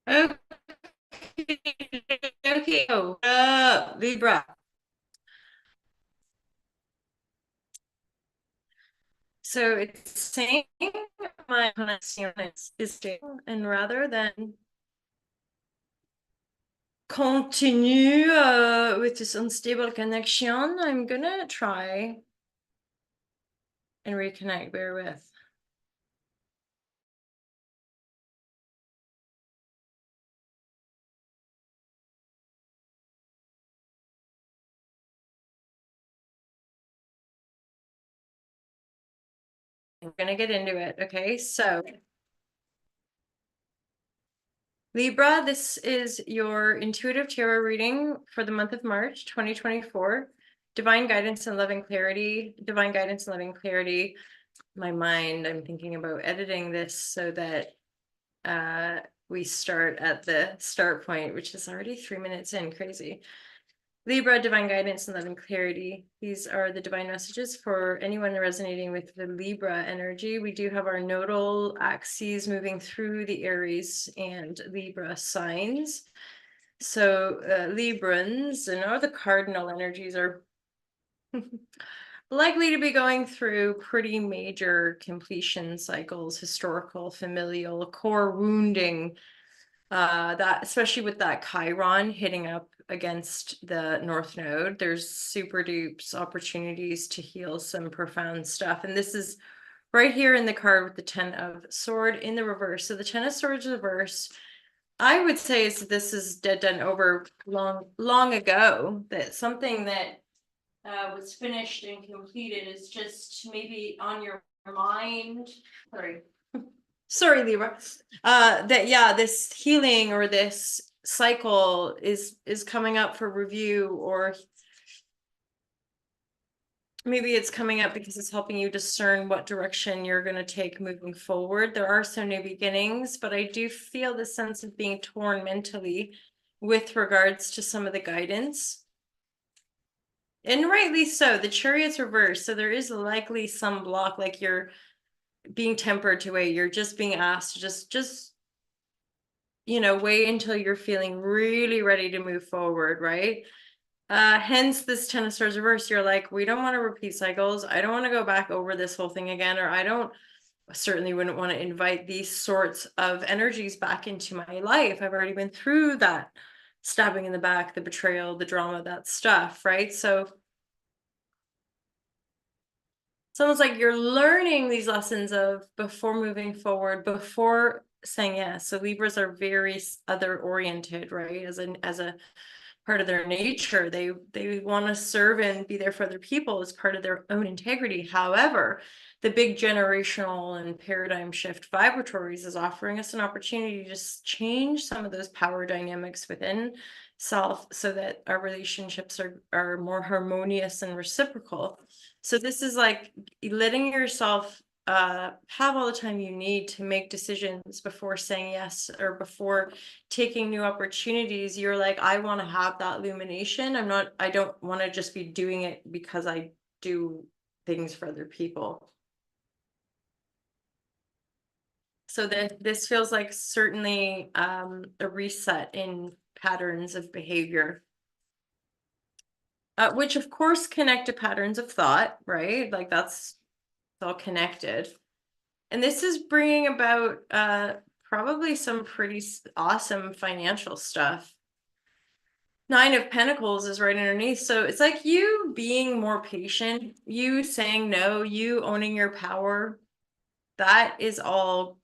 Okay, okay. Oh, Libra. So it's saying my connection is stable, and rather than continue with this unstable connection, I'm gonna try and reconnect. Bear with. I'm gonna get into it. Okay, so Libra, this is your intuitive tarot reading for the month of March 2024. Divine guidance and loving clarity. Divine guidance and loving clarity. My mind, I'm thinking about editing this so that we start at the start point, which is already 3 minutes in. Crazy. Libra, divine guidance and loving clarity. These are the divine messages for anyone resonating with the Libra energy. We do have our nodal axes moving through the Aries and Libra signs. So Librans and all the cardinal energies are likely to be going through pretty major completion cycles, historical, familial, core wounding, that especially with that Chiron hitting up against the North Node, there's super dupes opportunities to heal some profound stuff. And this is right here in the card with the Ten of Sword in the reverse. So the Ten of Swords reverse, I would say is this is dead done over long ago. That something that was finished and completed is just maybe on your mind. Sorry, Libra. That yeah, this healing or this cycle is coming up for review, or maybe it's coming up because it's helping you discern what direction you're going to take moving forward. There are some new beginnings, but I do feel the sense of being torn mentally with regards to some of the guidance. And rightly so, the Chariot's reversed, so there is likely some block, like you're being tempered to wait. You're just being asked to just wait until you're feeling really ready to move forward, right? Hence this Ten of Swords reverse. You're like, we don't want to repeat cycles. I don't want to go back over this whole thing again, or I certainly wouldn't want to invite these sorts of energies back into my life. I've already been through that stabbing in the back, the betrayal, the drama, that stuff, right? So it's almost like you're learning these lessons of before moving forward, before saying yes. So Libras are very other oriented, right? As a part of their nature, they want to serve and be there for other people as part of their own integrity. However, the big generational and paradigm shift vibratories is offering us an opportunity to just change some of those power dynamics within self so that our relationships are more harmonious and reciprocal. So this is like letting yourself have all the time you need to make decisions before saying yes or before taking new opportunities. You're like, I want to have that illumination. I don't want to just be doing it because I do things for other people. So this feels like certainly a reset in patterns of behavior. Which of course connect to patterns of thought, right? Like that's all connected. And this is bringing about probably some pretty awesome financial stuff. Nine of Pentacles is right underneath. So it's like you being more patient, you saying no, you owning your power. That is all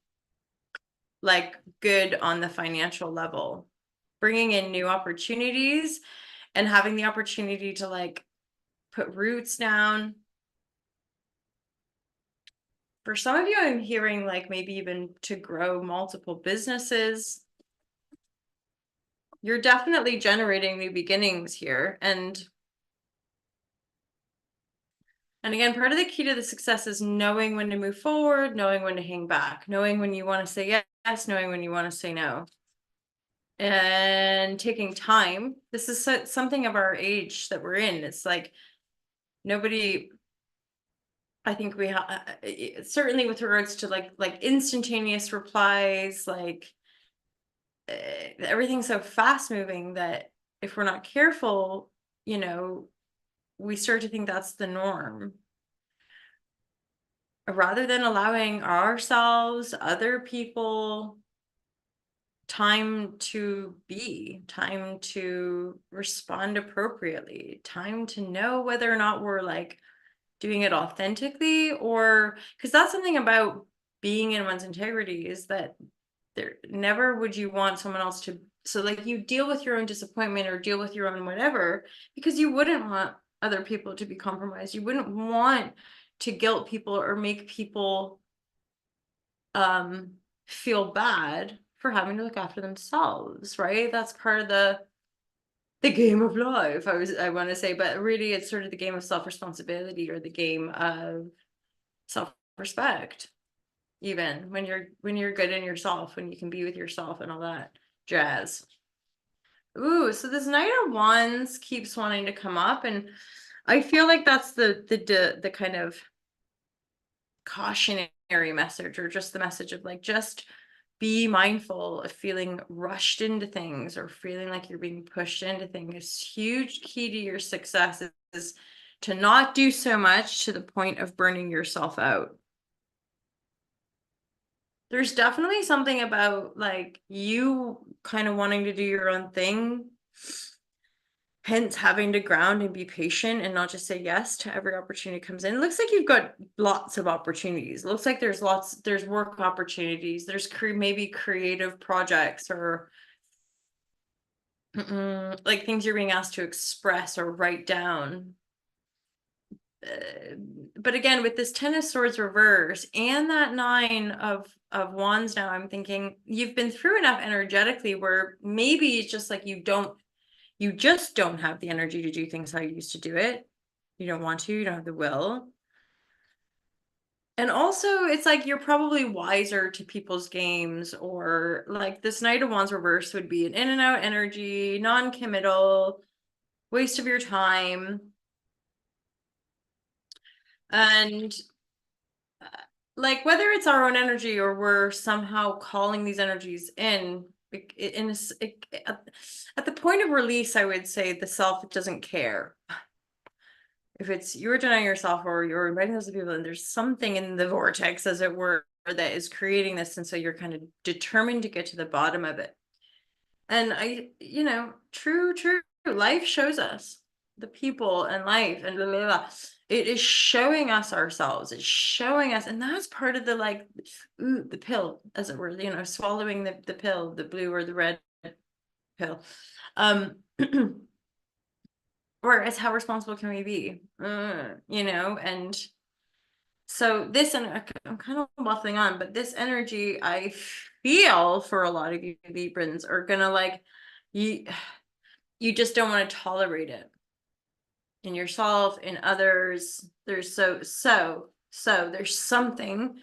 like good on the financial level. Bringing in new opportunities and having the opportunity to like put roots down. For some of you, I'm hearing like maybe even to grow multiple businesses. You're definitely generating new beginnings here. And again, part of the key to the success is knowing when to move forward, knowing when to hang back, knowing when you want to say yes, knowing when you want to say no. And taking time. This is something of our age that we're in. It's like nobody, I think we have, certainly with regards to like instantaneous replies, like everything's so fast moving that if we're not careful, you know, we start to think that's the norm rather than allowing ourselves, other people, time to be, time to respond appropriately, time to know whether or not we're like doing it authentically, or because that's something about being in one's integrity is that there never would you want someone else to, so like you deal with your own disappointment or deal with your own whatever because you wouldn't want other people to be compromised. You wouldn't want to guilt people or make people feel bad for having to look after themselves, right? That's part of the game of life, I want to say, but really it's sort of the game of self-responsibility or the game of self-respect, even when you're good in yourself, when you can be with yourself and all that jazz. Ooh, so this Knight of Wands keeps wanting to come up, and I feel like that's the kind of cautionary message, or just the message of like, just be mindful of feeling rushed into things or feeling like you're being pushed into things. Huge key to your success is to not do so much to the point of burning yourself out. There's definitely something about like you kind of wanting to do your own thing, hence having to ground and be patient and not just say yes to every opportunity comes in. It looks like you've got lots of opportunities. It looks like there's work opportunities, there's maybe creative projects or like things you're being asked to express or write down. But again, with this Ten of Swords reverse and that Nine of Wands now, I'm thinking you've been through enough energetically where maybe it's just like you just don't have the energy to do things how you used to do it. You don't want to, you don't have the will. And also it's like you're probably wiser to people's games, or like this Knight of Wands reverse would be an in and out energy, non-committal, waste of your time. And like whether it's our own energy or we're somehow calling these energies in at the point of release, I would say the self doesn't care if it's you're denying yourself or you're inviting those people, and there's something in the vortex, as it were, that is creating this, and so you're kind of determined to get to the bottom of it. And true life shows us the people and life and blah, blah, blah. It is showing us ourselves. It's showing us, and that's part of the like, the pill, as it were, swallowing the pill, the blue or the red pill. Whereas how responsible can we be? And so this, and I'm kind of waffling on, but this energy I feel for a lot of you Librans are gonna like, you just don't want to tolerate it in yourself, in others. There's so there's something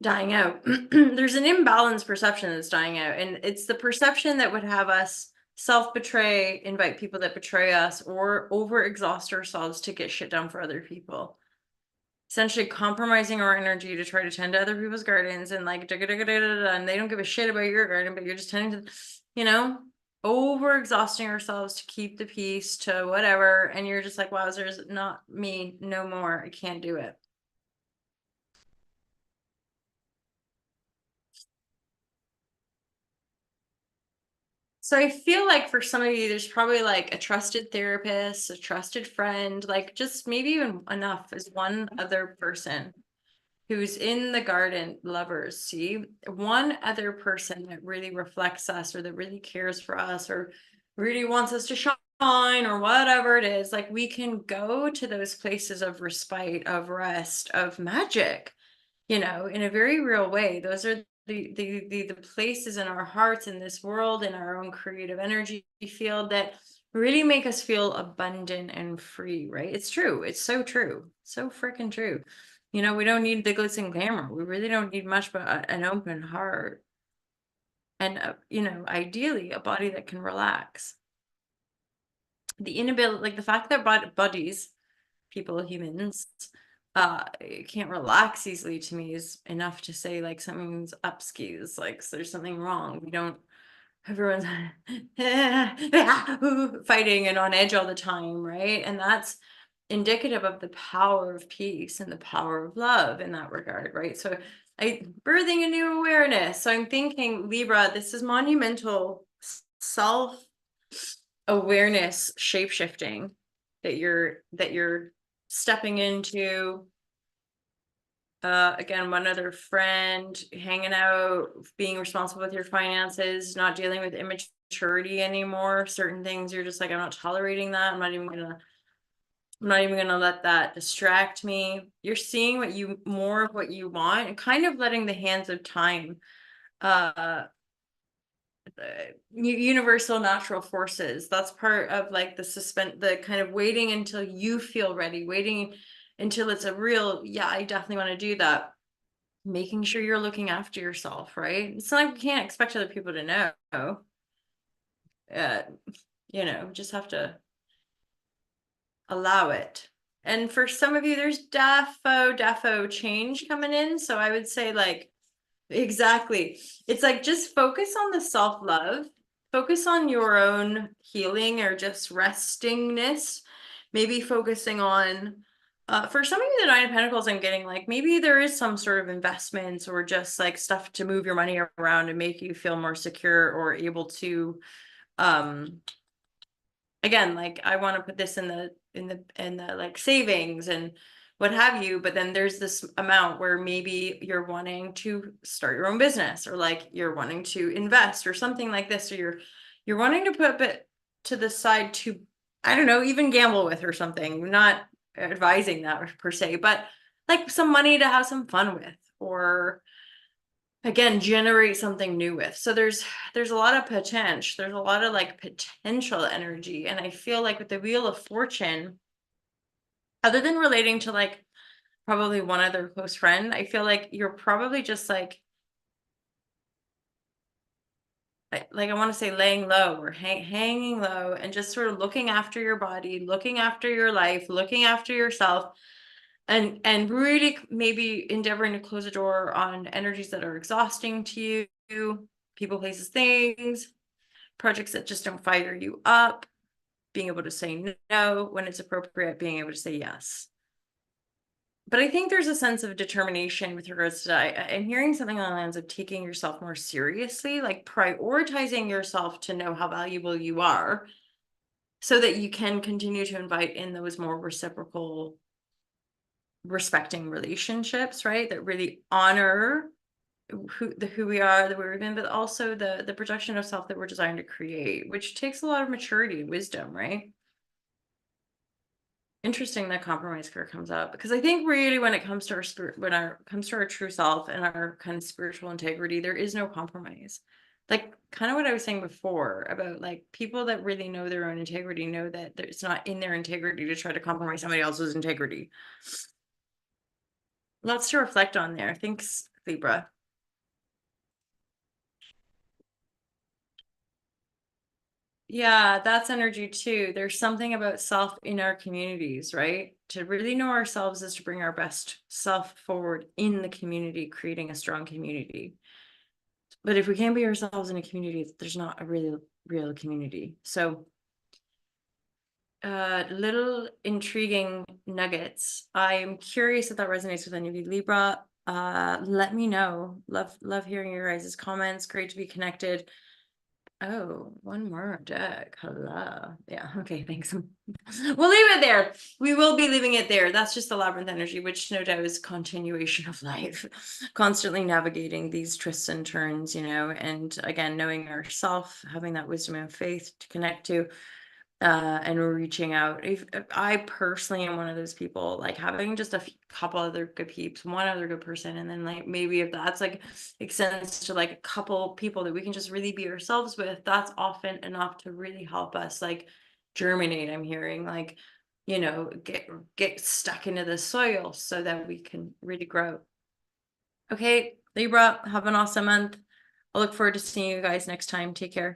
dying out. There's an imbalanced perception that's dying out, and it's the perception that would have us self-betray, invite people that betray us, or over-exhaust ourselves to get shit done for other people. Essentially compromising our energy to try to tend to other people's gardens, and like and they don't give a shit about your garden, but you're just tending to, over exhausting ourselves to keep the peace, to whatever, and you're just like, wowzers, not me, no more, I can't do it. So I feel like for some of you, there's probably like a trusted therapist, a trusted friend, like just maybe even enough as one other person who's in the garden, lovers, see, one other person that really reflects us, or that really cares for us, or really wants us to shine, or whatever it is. Like we can go to those places of respite, of rest, of magic, in a very real way. Those are the places in our hearts, in this world, in our own creative energy field, that really make us feel abundant and free, right? It's true. It's so true. So freaking true. We don't need the glitz and glamour. We really don't need much but an open heart. And, ideally a body that can relax. The inability, like the fact that bodies, people, humans, can't relax easily, to me is enough to say like something's up skis, like there's something wrong. We don't everyone's fighting and on edge all the time, right? And that's indicative of the power of peace and the power of love in that regard, right? So birthing a new awareness. So I'm thinking, Libra, this is monumental self awareness shape-shifting that you're stepping into. Again, one other friend, hanging out, being responsible with your finances, not dealing with immaturity anymore. Certain things you're just like, I'm not tolerating that. I'm not even gonna let that distract me. You're seeing more of what you want, and kind of letting the hands of time, universal natural forces. That's part of like the kind of waiting until you feel ready, waiting until it's a real, yeah, I definitely want to do that. Making sure you're looking after yourself, right? It's not like we can't expect other people to know. Just have to allow it. And for some of you, there's defo change coming in. So I would say like, exactly. It's like, just focus on the self-love, focus on your own healing or just restingness, maybe focusing on, for some of you, the Nine of Pentacles, I'm getting like, maybe there is some sort of investments or just like stuff to move your money around and make you feel more secure or able to, again, like I want to put this in the like savings and what have you, but then there's this amount where maybe you're wanting to start your own business or like you're wanting to invest or something like this, or you're wanting to put a bit to the side to, I don't know, even gamble with or something. Not advising that per se, but like some money to have some fun with, or again, generate something new with. So there's a lot of potential. There's a lot of like potential energy. And I feel like with the Wheel of Fortune, other than relating to like probably one other close friend, I feel like you're probably just like I want to say laying low or hanging low and just sort of looking after your body, looking after your life, looking after yourself, and really maybe endeavoring to close the door on energies that are exhausting to you, people, places, things, projects that just don't fire you up, being able to say no when it's appropriate, being able to say yes. But I think there's a sense of determination with regards to that. I'm hearing something on the lines of taking yourself more seriously, like prioritizing yourself to know how valuable you are so that you can continue to invite in those more reciprocal, respecting relationships, right? That really honor who we are, that we're in, but also the projection of self that we're designed to create, which takes a lot of maturity and wisdom, right? Interesting that compromise card comes up, because I think really when it comes to our spirit, comes to our true self and our kind of spiritual integrity, there is no compromise. Like kind of what I was saying before about like people that really know their own integrity know that it's not in their integrity to try to compromise somebody else's integrity. Lots to reflect on there. Thanks, Libra. Yeah, that's energy too. There's something about self in our communities, right? To really know ourselves is to bring our best self forward in the community, creating a strong community. But if we can't be ourselves in a community, there's not a really real community. So little intriguing nuggets. I'm curious if that resonates with any of you, Libra. Let me know. Love hearing your guys' comments. Great to be connected. Oh, one more deck. Hello. Yeah. Okay. Thanks. We'll leave it there. We will be leaving it there. That's just the labyrinth energy, which no doubt is continuation of life, constantly navigating these twists and turns, and again, knowing ourself, having that wisdom and faith to connect to, and reaching out. If I personally am one of those people, like having just a couple other good peeps, one other good person, and then like maybe if that's like extends to like a couple people that we can just really be ourselves with, that's often enough to really help us like germinate. I'm hearing like, get stuck into the soil so that we can really grow. Okay, Libra, have an awesome month. I'll look forward to seeing you guys next time. Take care.